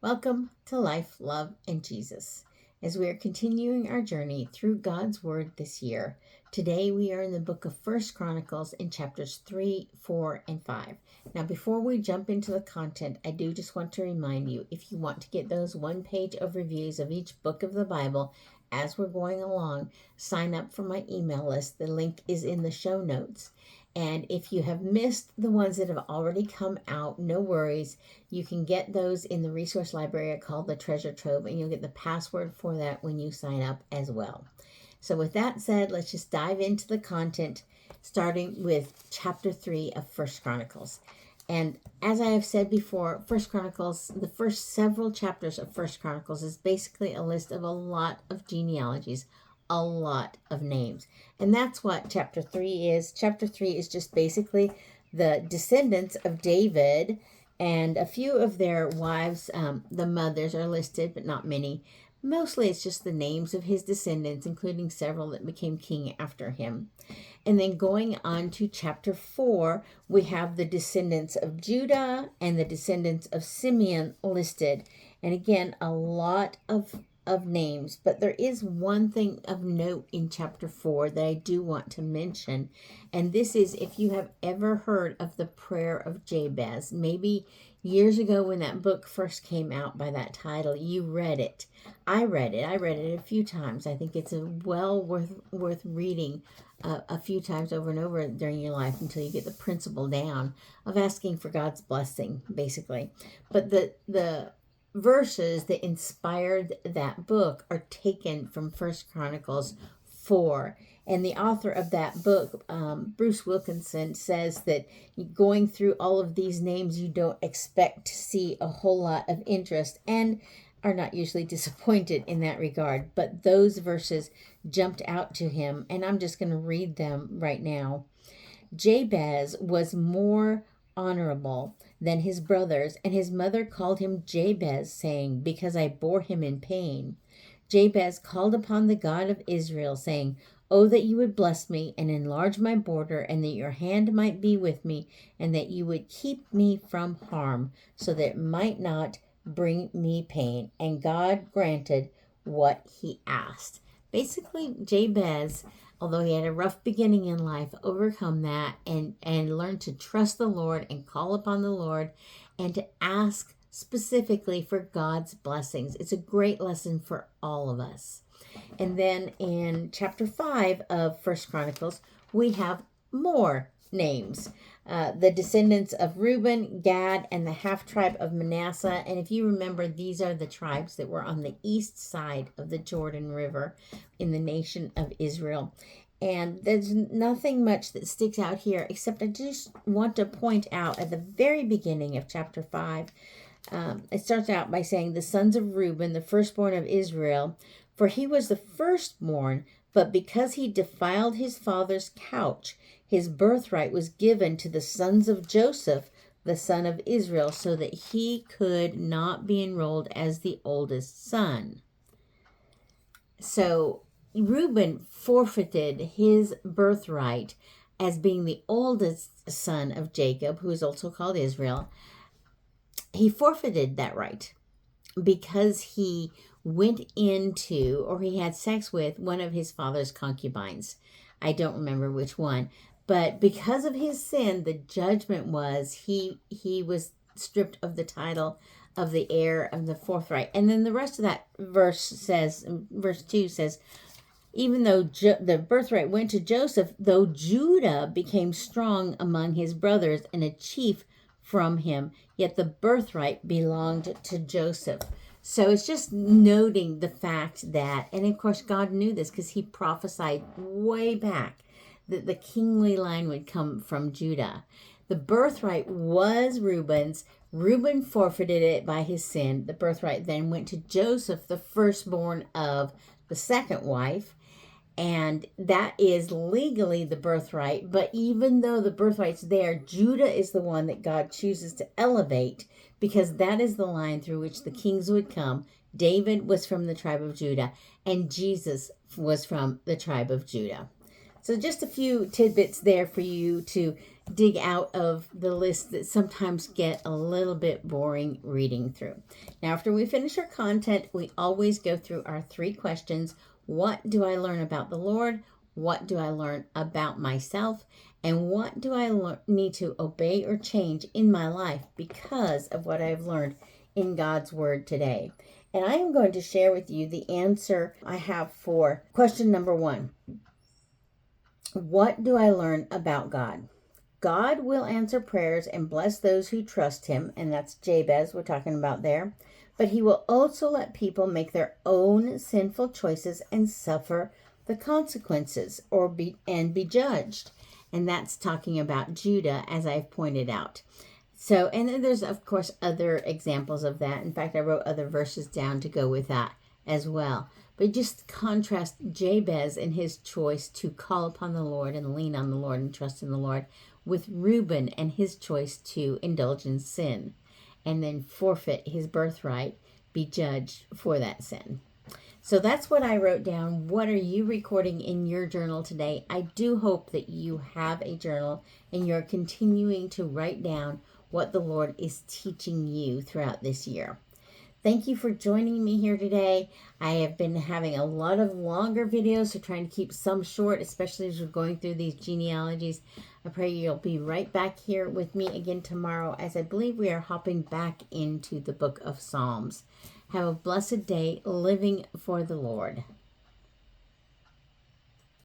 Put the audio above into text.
Welcome to Life, Love, and Jesus. As we are continuing our journey through God's Word this year, today we are in the book of First Chronicles in chapters 3, 4, and 5. Now, before we jump into the content, I do just want to remind you, if you want to get those one-page overviews of each book of the Bible as we're going along, sign up for my email list. The link is in the show notes. And if you have missed the ones that have already come out, no worries. You can get those in the resource library called the Treasure Trove, and you'll get the password for that when you sign up as well. So with that said, let's just dive into the content, starting with chapter 3 of First Chronicles. And as I have said before, First Chronicles, the first several chapters of First Chronicles is basically a list of a lot of genealogies, a lot of names. And that's what chapter 3 is. Chapter 3 is just basically the descendants of David, and a few of their wives, the mothers are listed, but not many. Mostly it's just the names of his descendants, including several that became king after him. And then going on to chapter 4, we have the descendants of Judah and the descendants of Simeon listed. And again, a lot of names, but there is one thing of note in chapter 4 that I do want to mention, and this is if you have ever heard of the prayer of Jabez. Maybe years ago when that book first came out by that title, you read it. I read it a few times. I think it's well worth reading a few times over and over during your life until you get the principle down of asking for God's blessing, basically. But the verses that inspired that book are taken from First Chronicles 4. And the author of that book, Bruce Wilkinson, says that going through all of these names, you don't expect to see a whole lot of interest and are not usually disappointed in that regard. But those verses jumped out to him, and I'm just going to read them right now. Jabez was more honorable than his brothers, and his mother called him Jabez, saying, because I bore him in pain. Jabez called upon the God of Israel, saying, Oh, that you would bless me and enlarge my border, and that your hand might be with me, and that you would keep me from harm, so that it might not bring me pain. And God granted what he asked. Basically, Jabez, although he had a rough beginning in life, overcome that and learned to trust the Lord and call upon the Lord and to ask specifically for God's blessings. It's a great lesson for all of us. And then in chapter 5 of First Chronicles, we have more names. The descendants of Reuben, Gad, and the half-tribe of Manasseh. And if you remember, these are the tribes that were on the east side of the Jordan River in the nation of Israel. And there's nothing much that sticks out here, except I just want to point out at the very beginning of chapter 5, it starts out by saying, the sons of Reuben, the firstborn of Israel, for he was the firstborn, but because he defiled his father's couch, his birthright was given to the sons of Joseph, the son of Israel, so that he could not be enrolled as the oldest son. So Reuben forfeited his birthright as being the oldest son of Jacob, who is also called Israel. He forfeited that right because he went into, or he had sex with, one of his father's concubines. I don't remember which one. But because of his sin, the judgment was he was stripped of the title of the heir of the forthright. And then the rest of that verse 2 says, even though the birthright went to Joseph, though Judah became strong among his brothers and a chief from him, yet the birthright belonged to Joseph. So it's just noting the fact that, and of course God knew this because he prophesied way back that the kingly line would come from Judah. The birthright was Reuben's. Reuben forfeited it by his sin. The birthright then went to Joseph, the firstborn of the second wife. And that is legally the birthright. But even though the birthright's there, Judah is the one that God chooses to elevate because that is the line through which the kings would come. David was from the tribe of Judah, and Jesus was from the tribe of Judah. So just a few tidbits there for you to dig out of the list that sometimes get a little bit boring reading through. Now, after we finish our content, we always go through our 3 questions. What do I learn about the Lord? What do I learn about myself? And what do I need to obey or change in my life because of what I've learned in God's Word today? And I am going to share with you the answer I have for question number 1. What do I learn about God? God will answer prayers and bless those who trust him, and that's Jabez we're talking about there. But he will also let people make their own sinful choices and suffer the consequences be judged. And that's talking about Judah, as I've pointed out. So, and then there's, of course, other examples of that. In fact, I wrote other verses down to go with that as well. But just contrast Jabez and his choice to call upon the Lord and lean on the Lord and trust in the Lord with Reuben and his choice to indulge in sin and then forfeit his birthright, be judged for that sin. So that's what I wrote down. What are you recording in your journal today? I do hope that you have a journal and you're continuing to write down what the Lord is teaching you throughout this year. Thank you for joining me here today. I have been having a lot of longer videos, so trying to keep some short, especially as we're going through these genealogies. I pray you'll be right back here with me again tomorrow, as I believe we are hopping back into the book of Psalms. Have a blessed day living for the Lord.